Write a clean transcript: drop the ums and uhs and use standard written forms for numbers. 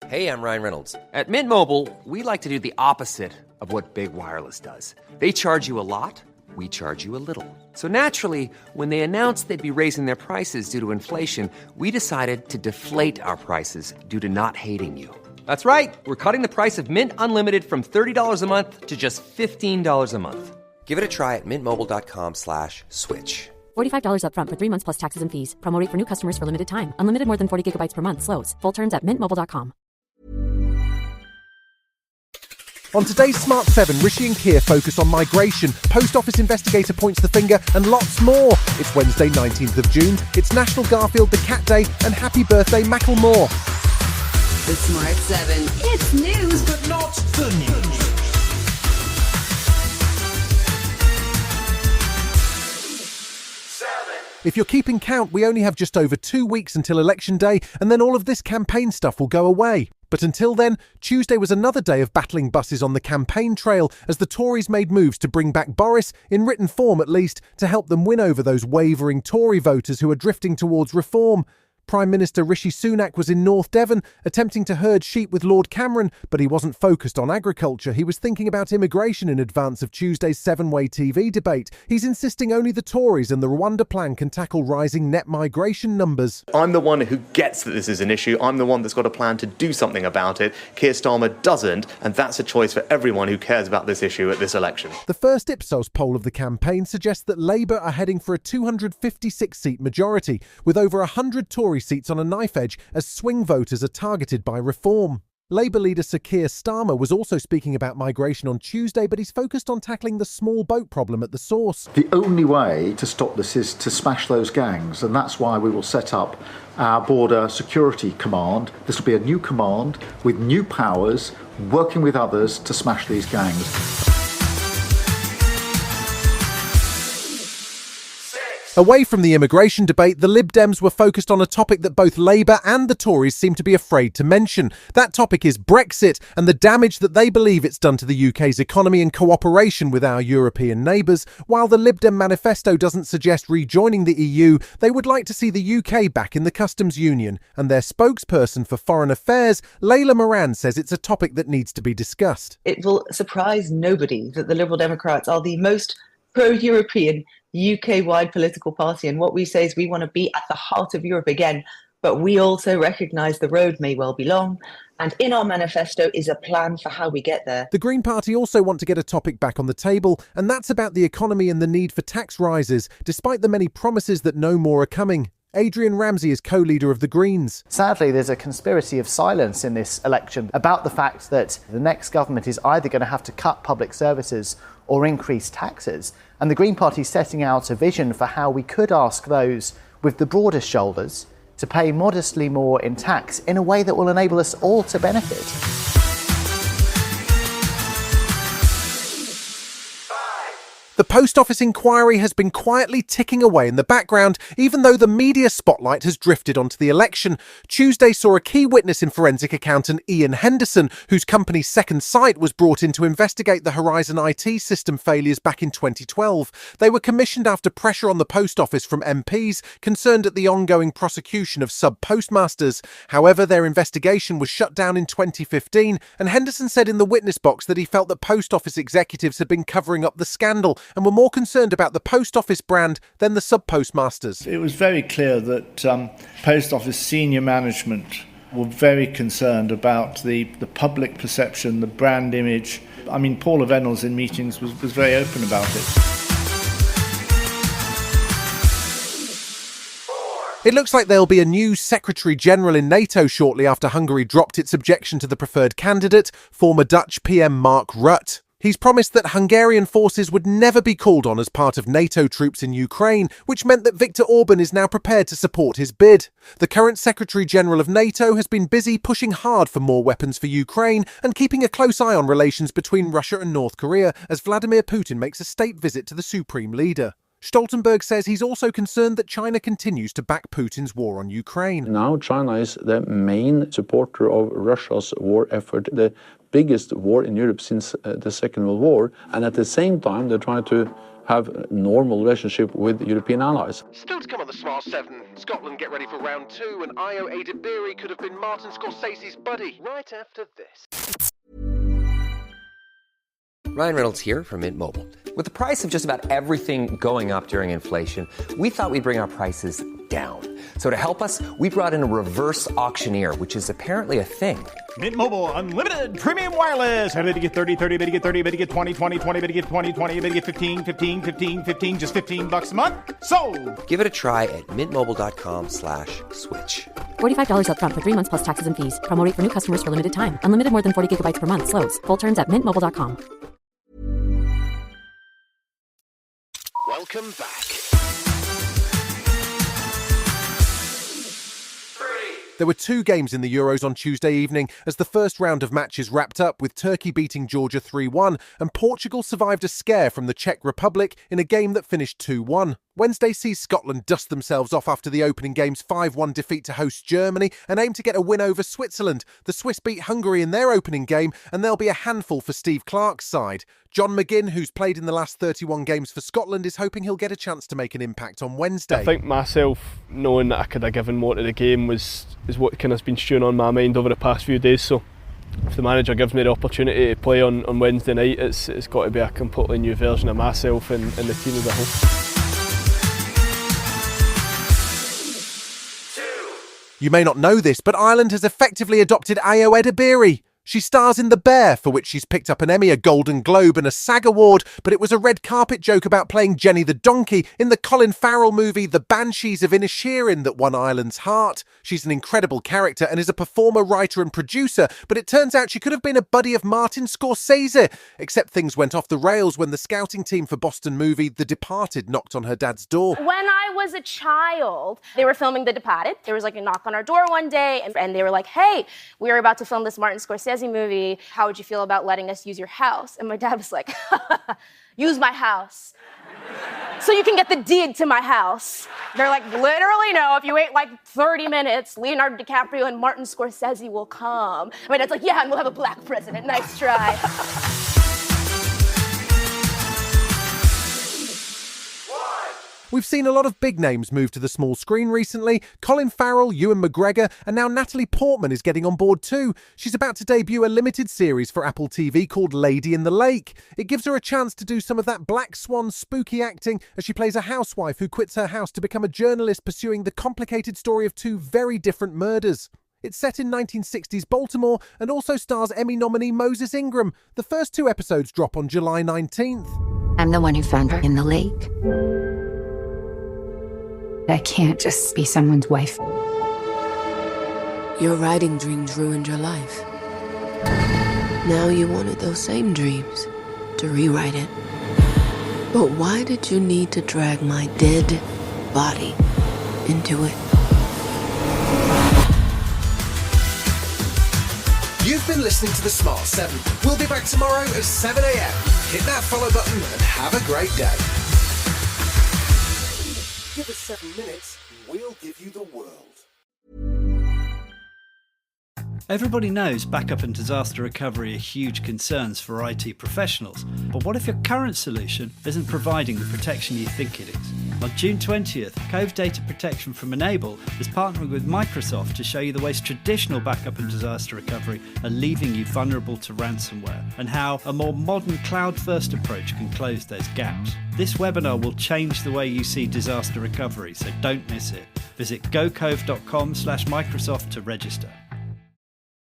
Hey, I'm Ryan Reynolds. At Mint Mobile, we like to do the opposite of what Big Wireless does. They charge you a lot, we charge you a little. So naturally, when they announced they'd be raising their prices due to inflation, we decided to deflate our prices due to not hating you. That's right. We're cutting the price of Mint Unlimited from $30 a month to just $15 a month. Give it a try at mintmobile.com/switch. $45 up front for 3 months plus taxes and fees. Promo rate for new customers for limited time. Unlimited more than 40 gigabytes per month. Slows full terms at mintmobile.com. On today's Smart 7, Rishi and Keir focus on migration, Post Office investigator points the finger, and lots more. It's Wednesday, 19th of June. It's National Garfield the Cat Day, and happy birthday, Macklemore. The Smart 7. It's news, but not the news. If you're keeping count, we only have just over 2 weeks until Election Day, and then all of this campaign stuff will go away. But until then, Tuesday was another day of battling buses on the campaign trail as the Tories made moves to bring back Boris, in written form at least, to help them win over those wavering Tory voters who are drifting towards reform. Prime Minister Rishi Sunak was in North Devon, attempting to herd sheep with Lord Cameron, but he wasn't focused on agriculture. He was thinking about immigration in advance of Tuesday's seven-way TV debate. He's insisting only the Tories and the Rwanda plan can tackle rising net migration numbers. I'm the one who gets that this is an issue. I'm the one that's got a plan to do something about it. Keir Starmer doesn't, and that's a choice for everyone who cares about this issue at this election. The first Ipsos poll of the campaign suggests that Labour are heading for a 256-seat majority, with over 100 Tory seats on a knife edge as swing voters are targeted by reform. Labour leader Sir Keir Starmer was also speaking about migration on Tuesday, but he's focused on tackling the small boat problem at the source. The only way to stop this is to smash those gangs, and that's why we will set up our Border Security Command. This will be a new command with new powers, working with others to smash these gangs. Away from the immigration debate, the Lib Dems were focused on a topic that both Labour and the Tories seem to be afraid to mention. That topic is Brexit and the damage that they believe it's done to the UK's economy and cooperation with our European neighbours. While the Lib Dem manifesto doesn't suggest rejoining the EU, they would like to see the UK back in the customs union. And their spokesperson for foreign affairs, Layla Moran, says it's a topic that needs to be discussed. It will surprise nobody that the Liberal Democrats are the most pro-European UK-wide political party, and what we say is we want to be at the heart of Europe again, but we also recognise the road may well be long, and in our manifesto is a plan for how we get there. The Green Party also want to get a topic back on the table, and that's about the economy and the need for tax rises, despite the many promises that no more are coming. Adrian Ramsey is co-leader of the Greens. Sadly, there's a conspiracy of silence in this election about the fact that the next government is either going to have to cut public services or increase taxes. And the Green Party is setting out a vision for how we could ask those with the broadest shoulders to pay modestly more in tax in a way that will enable us all to benefit. The Post Office inquiry has been quietly ticking away in the background, even though the media spotlight has drifted onto the election. Tuesday saw a key witness in forensic accountant Ian Henderson, whose company Second Sight was brought in to investigate the Horizon IT system failures back in 2012. They were commissioned after pressure on the Post Office from MPs concerned at the ongoing prosecution of sub-postmasters. However, their investigation was shut down in 2015, and Henderson said in the witness box that he felt that Post Office executives had been covering up the scandal and were more concerned about the Post Office brand than the sub-postmasters. It was very clear that Post Office senior management were very concerned about the public perception, the brand image. I mean, Paula Reynolds in meetings was very open about it. It looks like there'll be a new Secretary-General in NATO shortly after Hungary dropped its objection to the preferred candidate, former Dutch PM Mark Rutte. He's promised that Hungarian forces would never be called on as part of NATO troops in Ukraine, which meant that Viktor Orban is now prepared to support his bid. The current Secretary-General of NATO has been busy pushing hard for more weapons for Ukraine and keeping a close eye on relations between Russia and North Korea as Vladimir Putin makes a state visit to the Supreme Leader. Stoltenberg says he's also concerned that China continues to back Putin's war on Ukraine. Now China is the main supporter of Russia's war effort, the biggest war in Europe since the Second World War, and at the same time they're trying to have a normal relationship with European allies. Still to come on the Smart 7, Scotland get ready for round 2 and Io Adebiri could have been Martin Scorsese's buddy. Right after this. Ryan Reynolds here from Mint Mobile. With the price of just about everything going up during inflation, we thought we'd bring our prices down. So to help us, we brought in a reverse auctioneer, which is apparently a thing. Mint Mobile Unlimited Premium Wireless. How to get 30, 30, bit to get 30, bit to get 20, 20, 20, bit to get 20, 20, bit to get 15, 15, 15, 15, just $15 a month? Sold! Give it a try at mintmobile.com/switch. $45 up front for 3 months plus taxes and fees. Promo rate for new customers for limited time. Unlimited more than 40 gigabytes per month. Slows full terms at mintmobile.com. Welcome back. There were 2 games in the Euros on Tuesday evening as the first round of matches wrapped up with Turkey beating Georgia 3-1 and Portugal survived a scare from the Czech Republic in a game that finished 2-1. Wednesday sees Scotland dust themselves off after the opening game's 5-1 defeat to host Germany and aim to get a win over Switzerland. The Swiss beat Hungary in their opening game and they'll be a handful for Steve Clarke's side. John McGinn, who's played in the last 31 games for Scotland, is hoping he'll get a chance to make an impact on Wednesday. I think myself knowing that I could have given more to the game is what kind of been stewing on my mind over the past few days. So if the manager gives me the opportunity to play on Wednesday night, it's got to be a completely new version of myself and the team as a whole. You may not know this, but Ireland has effectively adopted Io Adebiri. She stars in The Bear, for which she's picked up an Emmy, a Golden Globe and a SAG Award, but it was a red carpet joke about playing Jenny the Donkey in the Colin Farrell movie The Banshees of Inisherin that won Ireland's heart. She's an incredible character and is a performer, writer and producer, but it turns out she could have been a buddy of Martin Scorsese, except things went off the rails when the scouting team for Boston movie The Departed knocked on her dad's door. When I was a child, they were filming The Departed. There was like a knock on our door one day and they were like, hey, we were about to film this Martin Scorsese movie. How would you feel about letting us use your house? And my dad was like, use my house so you can get the deed to my house. They're like, literally no, if you wait like 30 minutes, Leonardo DiCaprio and Martin Scorsese will come. And my dad's like, yeah, and we'll have a black president. Nice try. We've seen a lot of big names move to the small screen recently. Colin Farrell, Ewan McGregor, and now Natalie Portman is getting on board too. She's about to debut a limited series for Apple TV called Lady in the Lake. It gives her a chance to do some of that Black Swan spooky acting as she plays a housewife who quits her house to become a journalist pursuing the complicated story of 2 very different murders. It's set in 1960s Baltimore and also stars Emmy nominee Moses Ingram. The first 2 episodes drop on July 19th. I'm the one who found her in the lake. I can't just be someone's wife. Your writing dreams ruined your life. Now you wanted those same dreams to rewrite it. But why did you need to drag my dead body into it? You've been listening to The Smart 7. We'll be back tomorrow at 7 a.m. Hit that follow button and have a great day. Give us 7 minutes, we'll give you the world. Everybody knows backup and disaster recovery are huge concerns for IT professionals. But what if your current solution isn't providing the protection you think it is? On June 20th, Cove Data Protection from Enable is partnering with Microsoft to show you the ways traditional backup and disaster recovery are leaving you vulnerable to ransomware, and how a more modern cloud-first approach can close those gaps. This webinar will change the way you see disaster recovery, so don't miss it. Visit gocove.com/Microsoft to register.